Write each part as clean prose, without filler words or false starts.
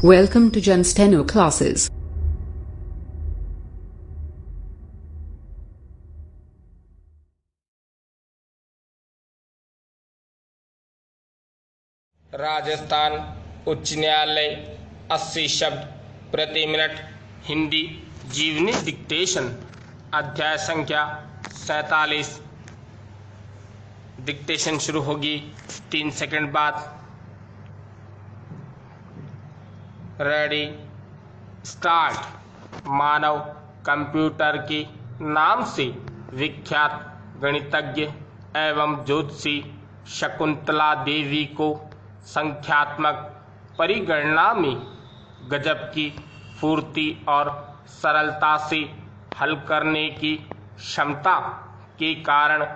Welcome to Jen Steno classes. Rajasthan उच्च न्यायालय 80 शब्द प्रति मिनट हिंदी जीवनी डिक्टेशन अध्याय संख्या 47। डिक्टेशन शुरू होगी 3 सेकंड बाद। Ready start. मानव कंप्यूटर के नाम से विख्यात गणितज्ञ एवं ज्योतिषी शकुंतला देवी को संख्यात्मक परिगणना में गजब की फुर्ती और सरलता से हल करने की क्षमता के कारण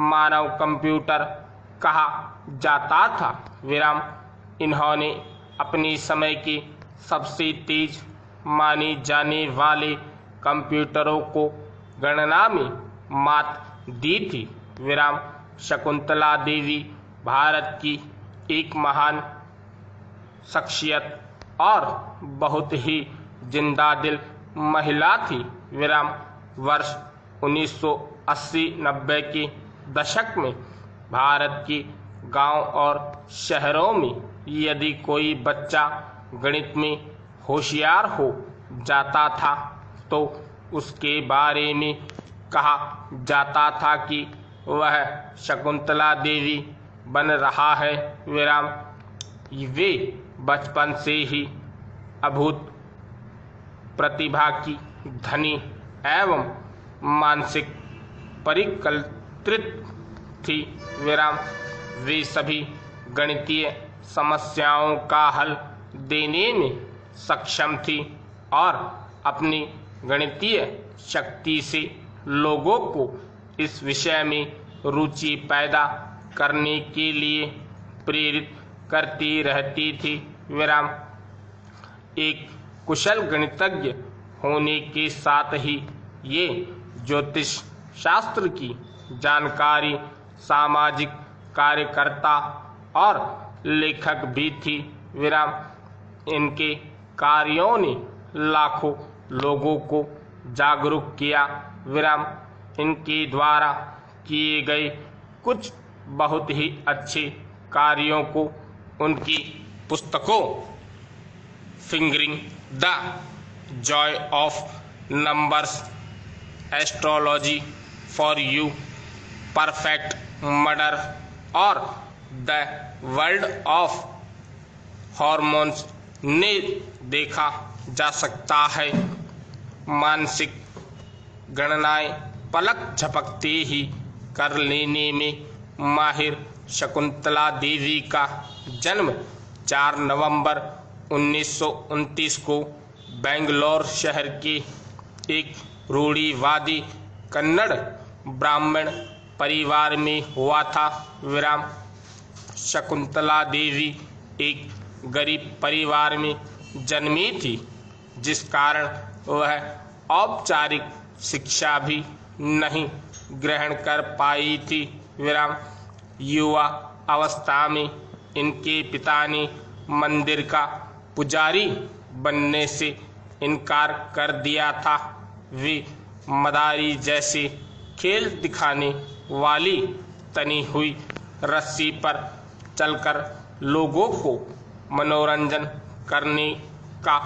मानव कंप्यूटर कहा जाता था। विराम। इन्होंने अपने समय के सबसे तेज माने जाने वाले कंप्यूटरों को गणना में मात दी थी। विराम। शकुंतला देवी भारत की एक महान शख्सियत और बहुत ही जिंदादिल महिला थी। विराम। वर्ष 1980-90 के दशक में भारत के गांव और शहरों में यदि कोई बच्चा गणित में होशियार हो जाता था तो उसके बारे में कहा जाता था कि वह शकुंतला देवी बन रहा है। विराम। वे बचपन से ही अभूत प्रतिभा की धनी एवं मानसिक परिकल्पित थी। विराम। वे सभी गणितीय समस्याओं का हल देने में सक्षम थी और अपनी गणितीय शक्ति से लोगों को इस विषय में रुचि पैदा करने के लिए प्रेरित करती रहती थी। विराम। एक कुशल गणितज्ञ होने के साथ ही ये ज्योतिष शास्त्र की जानकारी, सामाजिक कार्यकर्ता और लेखक भी थी। विराम। इनके कार्यों ने लाखों लोगों को जागरूक किया। विराम। इनके द्वारा किए गए कुछ बहुत ही अच्छे कार्यों को उनकी पुस्तकों fingering the Joy of numbers, astrology for you, perfect murder और द वर्ल्ड ऑफ हॉर्मोन्स ने देखा जा सकता है। मानसिक गणनाएं पलक झपकते ही कर लेने में माहिर शकुंतला देवी का जन्म 4 नवंबर 1929 को बेंगलोर शहर के एक रूढ़िवादी कन्नड़ ब्राह्मण परिवार में हुआ था। विराम। शकुंतला देवी एक गरीब परिवार में जन्मी थी, जिस कारण वह औपचारिक शिक्षा भी नहीं ग्रहण कर पाई थी। विराम। युवा अवस्था में इनके पिता ने मंदिर का पुजारी बनने से इनकार कर दिया था। वे मदारी जैसे खेल दिखाने वाली तनी हुई रस्सी पर चलकर लोगों को मनोरंजन करने का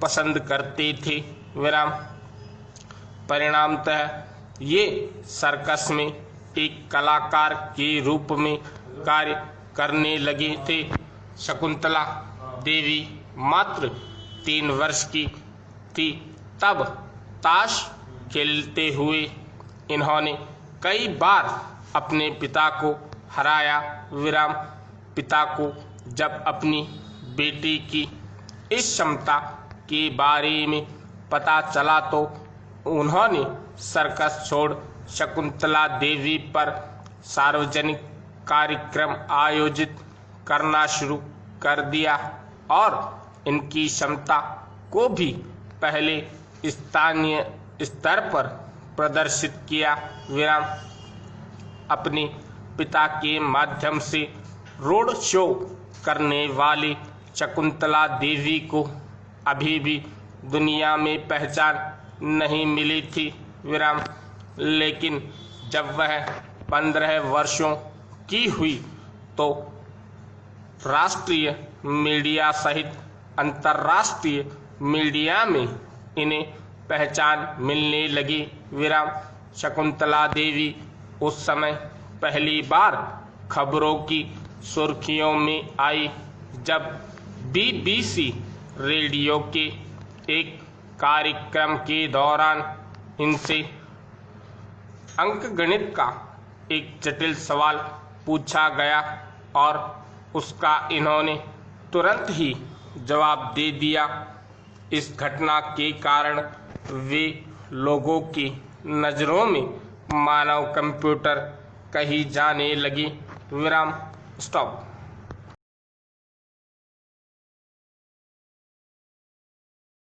पसंद करते थे। विराम। परिणामतः ये सर्कस में एक कलाकार के रूप में कार्य करने लगे थे। शकुंतला देवी मात्र 3 वर्ष की थी तब ताश खेलते हुए इन्होंने कई बार अपने पिता को हराया। विराम। पिता को जब अपनी बेटी की इस क्षमता के बारे में पता चला तो उन्होंने सर्कस छोड़ शकुंतला देवी पर सार्वजनिक कार्यक्रम आयोजित करना शुरू कर दिया और इनकी क्षमता को भी पहले स्थानीय स्तर पर प्रदर्शित किया। विराम। अपने पिता के माध्यम से रोड शो करने वाले शकुंतला देवी को अभी भी दुनिया में पहचान नहीं मिली थी विराम। लेकिन जब वह 15 वर्षों की हुई तो राष्ट्रीय मीडिया सहित अंतर्राष्ट्रीय मीडिया में इन्हें पहचान मिलने लगी विराम। शकुंतला देवी उस समय पहली बार खबरों की सुर्खियों में आई जब BBC रेडियो के एक कार्यक्रम के दौरान इनसे अंकगणित का एक जटिल सवाल पूछा गया और उसका इन्होंने तुरंत ही जवाब दे दिया। इस घटना के कारण वे लोगों की नज़रों में मानव कंप्यूटर कही जाने लगी विराम। स्टॉप।